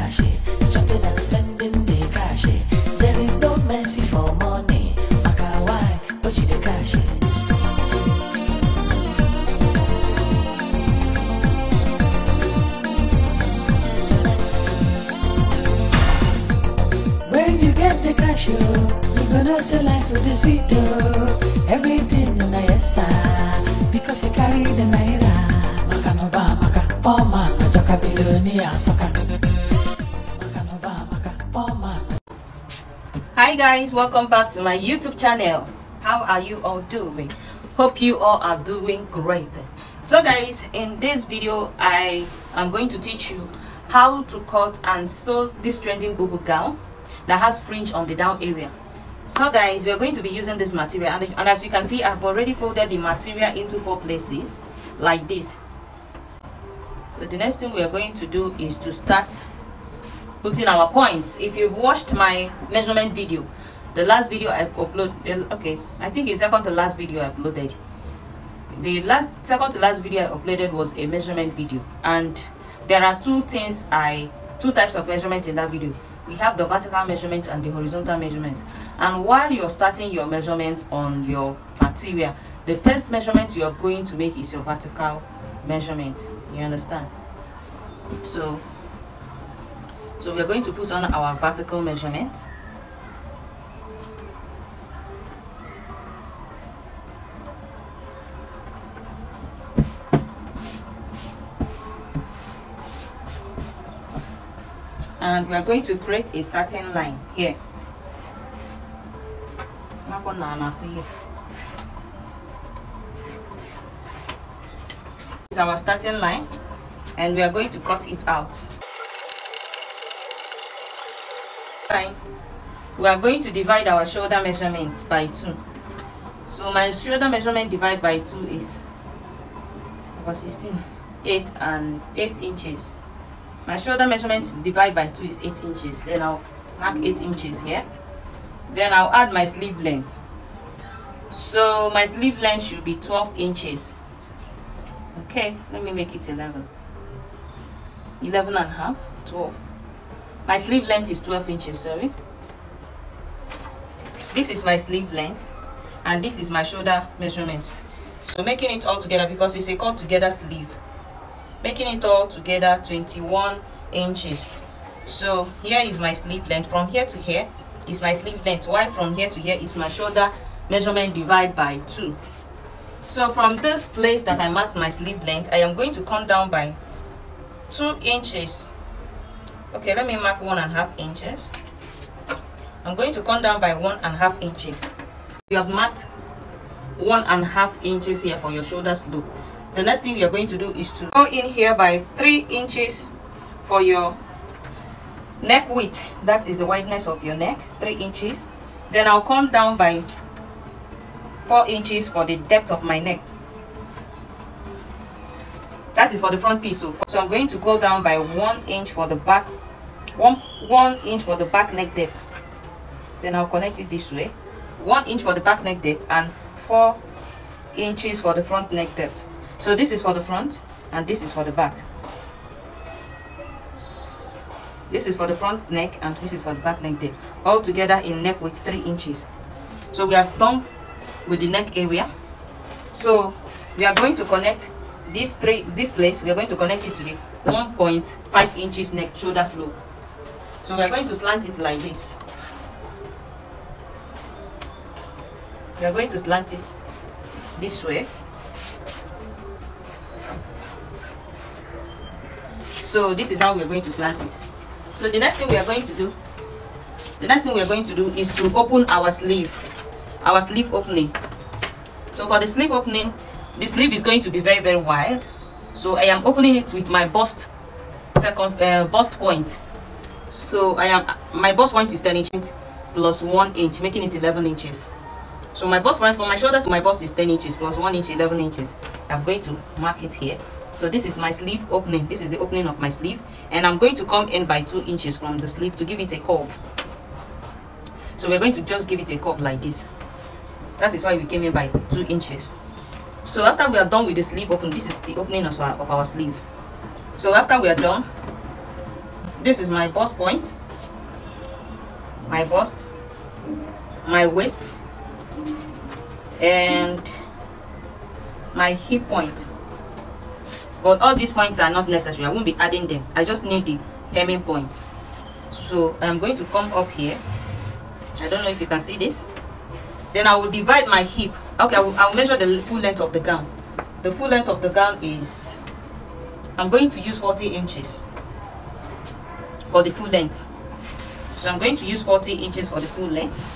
cash, chopping and spending the cash. There is no mercy for money. Maka why, but you the cash. When you get the cash, you gonna sell life with the sweet everything in the yes sir, because you carry the naira. Maka no ba maka, poor man, joka billionaire soccer. Maka no ba maka, poor man. Hi guys, welcome back to my YouTube channel. How are you all doing? Hope you all are doing great. So guys, in this video I am going to teach you how to cut and sew this trending bubu gown that has fringe on the down area. So guys, we are going to be using this material, and as you can see, I've already folded the material into 4 places like this. So the next thing we are going to do is to start putting our points. If you've watched my measurement video, the last video I uploaded, okay, I think it's second to last video I uploaded. The second to last video I uploaded was a measurement video, and there are two types of measurement in that video. We have the vertical measurement and the horizontal measurement. And while you're starting your measurement on your material, the first measurement you are going to make is your vertical measurement. You understand? So we're going to put on our vertical measurement. And we are going to create a starting line here. This is our starting line, and we are going to cut it out. We are going to divide our shoulder measurements by 2. So my shoulder measurement divided by 2 is 8 inches. My shoulder measurement divided by 2 is 8 inches. Then I'll mark 8 inches here. Then I'll add my sleeve length. So my sleeve length should be 12 inches. Okay, let me make it 11 and a half, 12. My sleeve length is 12 inches, sorry. This is my sleeve length, and this is my shoulder measurement. So making it all together, because it's a cut together sleeve, making it all together 21 inches. So here is my sleeve length. From here to here is my sleeve length, while from here to here is my shoulder measurement divided by 2. So from this place that I marked my sleeve length, I am going to come down by 2 inches. Okay, let me mark 1.5 inches. I'm going to come down by 1.5 inches. You have marked 1.5 inches here for your shoulder slope. The next thing we are going to do is to go in here by 3 inches for your neck width. That is the wideness of your neck, 3 inches. Then I'll come down by 4 inches for the depth of my neck. That is for the front piece. So I'm going to go down by 1 inch for the back, 1 inch for the back neck depth. Then I'll connect it this way. 1 inch for the back neck depth and 4 inches for the front neck depth. So this is for the front and this is for the back. This is for the front neck and this is for the back neck depth. All together in neck width 3 inches. So we are done with the neck area. So we are going to connect this place. We are going to connect it to the 1.5 inches neck shoulder slope. So we are going to slant it like this. We are going to slant it this way. So this is how we are going to slant it. So the next thing we are going to do, is to open our sleeve opening. So for the sleeve opening, the sleeve is going to be very, very wide. So I am opening it with my bust point. So my bust point is 10 inches plus 1 inch, making it 11 inches. So my bust point from my shoulder to my bust is 10 inches plus 1 inch, 11 inches. I'm going to mark it here. So this is my sleeve opening. This is the opening of my sleeve, and I'm going to come in by 2 inches from the sleeve to give it a curve. So we're going to just give it a curve like this. That is why we came in by 2 inches. So after we are done with the sleeve opening, this is the opening of our sleeve. So after we are done, this is my bust point, my bust, my waist, and my hip point. But all these points are not necessary. I won't be adding them. I just need the hemming point. So I'm going to come up here. I don't know if you can see this. Then I will divide my hip. Okay, I'll measure the full length of the gown. The full length of the gown is, I'm going to use 40 inches for the full length. So I'm going to use 40 inches for the full length.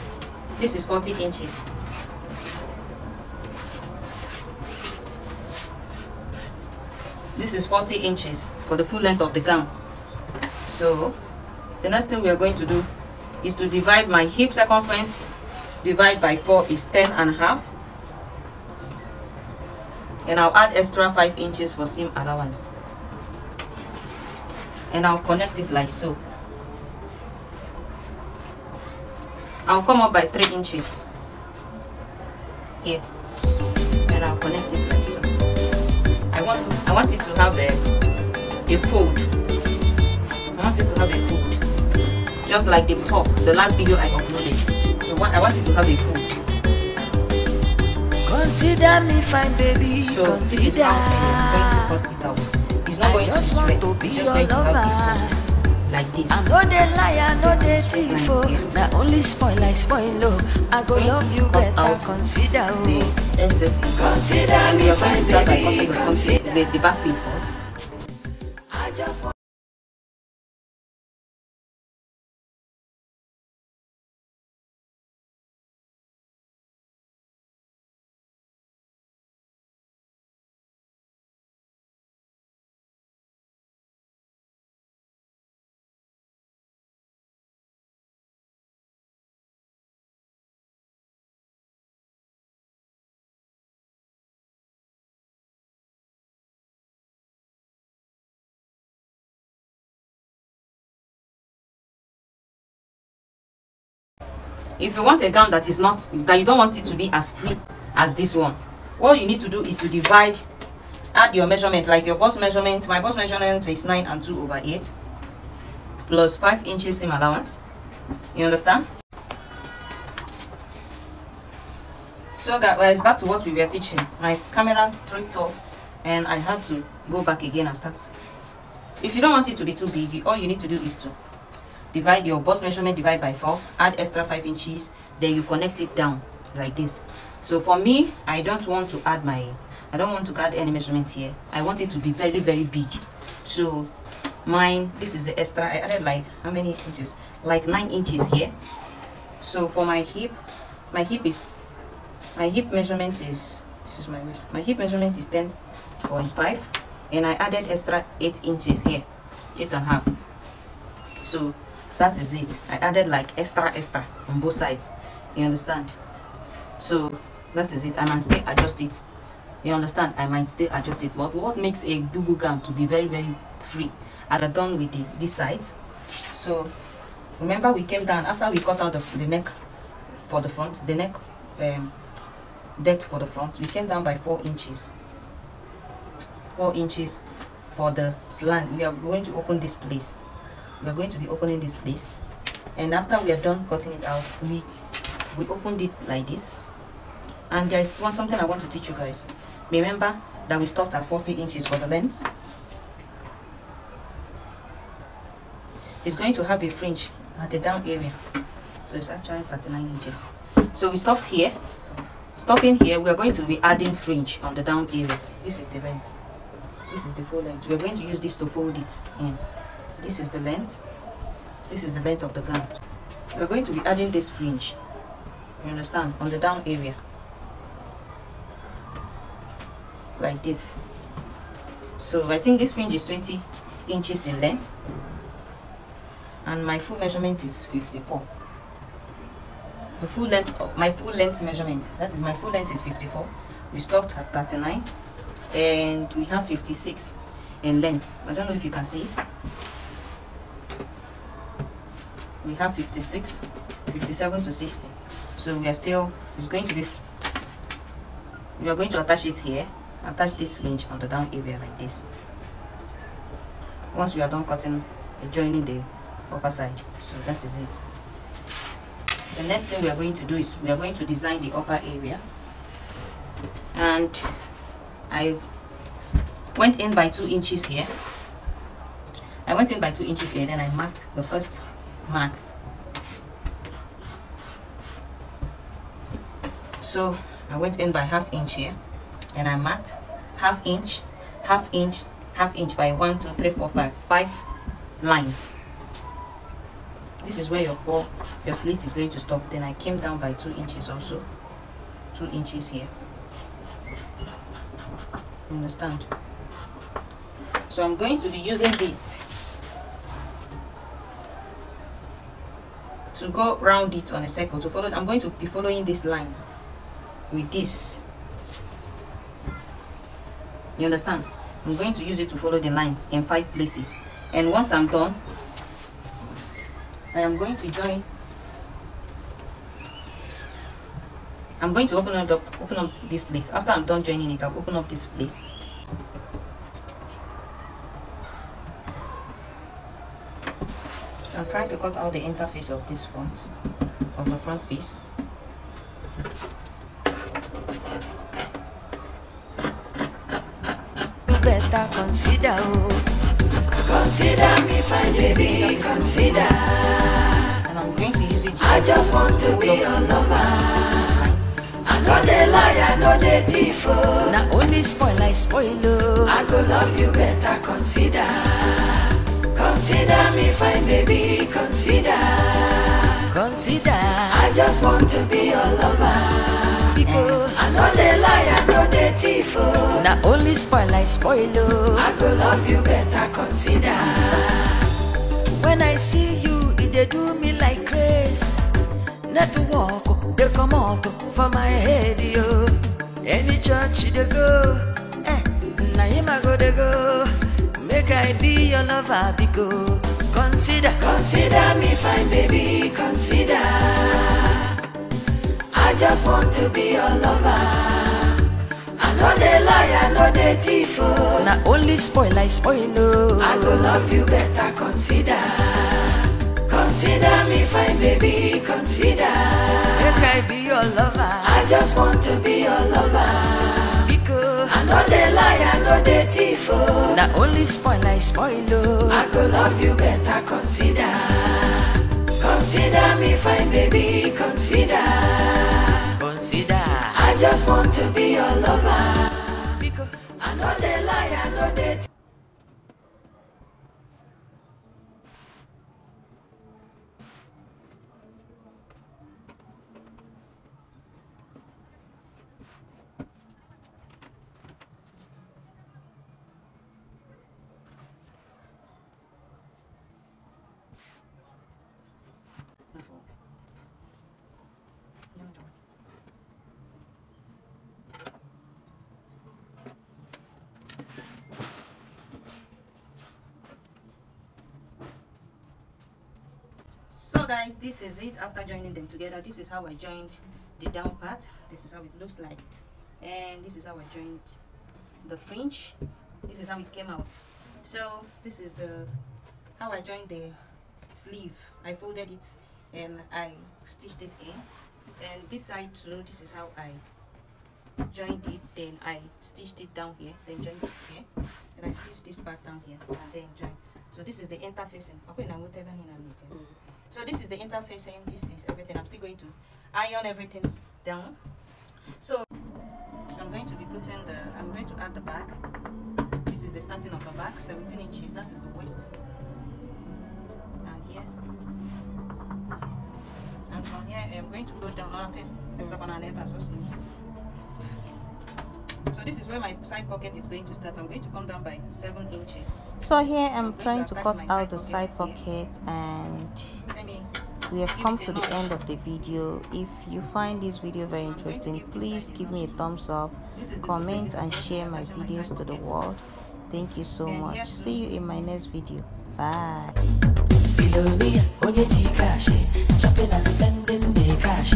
This is 40 inches. This is 40 inches for the full length of the gown. So the next thing we are going to do is to divide my hip circumference. Divide by 4 is 10.5. And I'll add extra 5 inches for seam allowance. And I'll connect it like so. I'll come up by 3 inches here. And I'll connect it like so. I want it to have a fold. I want it to have a fold. Just like the top, the last video I uploaded. So I want it to have a fold. Consider me fine, baby. So consider. This is how I'm going to cut it out. It's not going to be straight. It's just going to have a fold like this. I know they lie, I know they thief. Not only spoil, I spoil. Oh, I go love you better. Consider. The excess. Consider me fine, baby. Consider the back piece first. I just want. If you want a gown that is not, that you don't want it to be as free as this one, what you need to do is to divide, add your measurement, like your bust measurement. My bust measurement is 9 and 2/8 plus 5 inches seam allowance. You understand? So guys, back to what we were teaching. My camera tripped off and I had to go back again and start. If you don't want it to be too big, all you need to do is to divide your bust measurement, divide by 4, add extra 5 inches, then you connect it down like this. So for me, I don't want to add any measurement here. I want it to be very, very big. So mine, this is the extra. I added like how many inches? Like 9 inches here. So for my hip measurement is, this is my waist. My hip measurement is 10.5, and I added extra 8 inches here, 8.5. So that is it. I added like extra on both sides. You understand? So that is it. I might still adjust it. You understand? I might still adjust it. But what makes a bubu gown to be very, very free? I done with these sides. So remember, we came down after we cut out the neck for the front, the neck depth for the front. We came down by 4 inches. 4 inches for the slant. We are going to open this place. We are going to be opening this place, and after we are done cutting it out, we opened it like this. And there is something I want to teach you guys. Remember that we stopped at 40 inches for the length. It's going to have a fringe at the down area, so it's actually 39 inches. So we stopped here. Stopping here, we are going to be adding fringe on the down area. This is the length. This is the full length. We are going to use this to fold it in. This is the length. This is the length of the gown. We're going to be adding this fringe, you understand, on the down area like this. So I think this fringe is 20 inches in length, and my full measurement is 54. The full length of my full length measurement, that is, my full length is 54. We stopped at 39, and we have 56 in length. I don't know if you can see it. We have 56, 57 to 60. So we are still, it's going to be, we are going to attach it here, attach this fringe on the down area like this. Once we are done cutting joining the upper side. So that is it. The next thing we are going to do is we are going to design the upper area, and I went in by 2 inches here. I went in by 2 inches here, then I marked the first mark. So I went in by ½ inch here, and I marked ½ inch, ½ inch, ½ inch by 1, 2, 3, 4, 5 lines. This is where your slit is going to stop. Then I came down by 2 inches also, 2 inches here. Understand? So I'm going to be using this to go round it on a circle to follow. I'm going to be following these lines with this. You understand? I'm going to use it to follow the lines in 5 places, and once I'm done, I am going to join. I'm going to open up this place. After I'm done joining it, I'll open up this place. So I'm trying to cut out the interface of this front, of the front piece. You better consider, consider me fine, baby, consider. And I'm going to use it. I just want to be your lover. I know they lie, I know they thief. Not only spoil, I spoil. I go love you better, consider. Consider me fine, baby, consider. Consider. I just want to be your lover. I know they lie, I know they thief. Not only spoil, I spoil. I go love you better, consider. When I see you, they do me like grace. Not to walk, they come out for my head, yo. Any church they go, now him I go, they go. Make I be your lover, because consider, consider me fine, baby, consider. I just want to be your lover. I know they lie, I know they thief. Not only spoil, I spoil. I go love you better, consider. Consider me fine, baby, consider. Make I be your lover. I just want to be your lover. Because I know they lie, I know they thief. Not only spoil, I spoil. I go love you better, consider. Consider me fine, baby, consider. Consider. I just want to be your lover. Because I know they lie, I know they thief. So guys, this is it. After joining them together, this is how I joined the down part. This is how it looks like, and this is how I joined the fringe. This is how it came out. So this is the how I joined the sleeve. I folded it and I stitched it in, and this side too, this is how I joined it. Then I stitched it down here, then joined it here, and I stitched this part down here, and then joined. So this is the interfacing. So this is the interfacing. This is everything. I'm still going to iron everything down. So I'm going to be putting I'm going to add the back. This is the starting of the back, 17 inches. That is the waist. And here. And from here, I'm going to go down. So this is where my side pocket is going to start. I'm going to come down by 7 inches. So here I'm trying to cut out the side pocket, and we have come to the end of the video. If you find this video very interesting, please give me a thumbs up, comment and share my videos to the world. Thank you so much. See you in my next video. Bye. Chopping and spending the cash.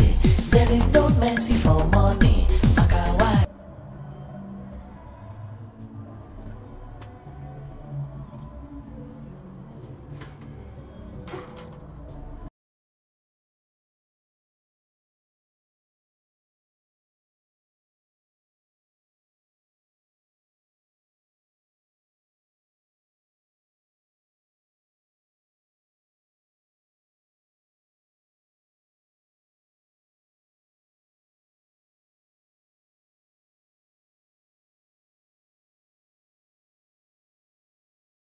There is no mercy for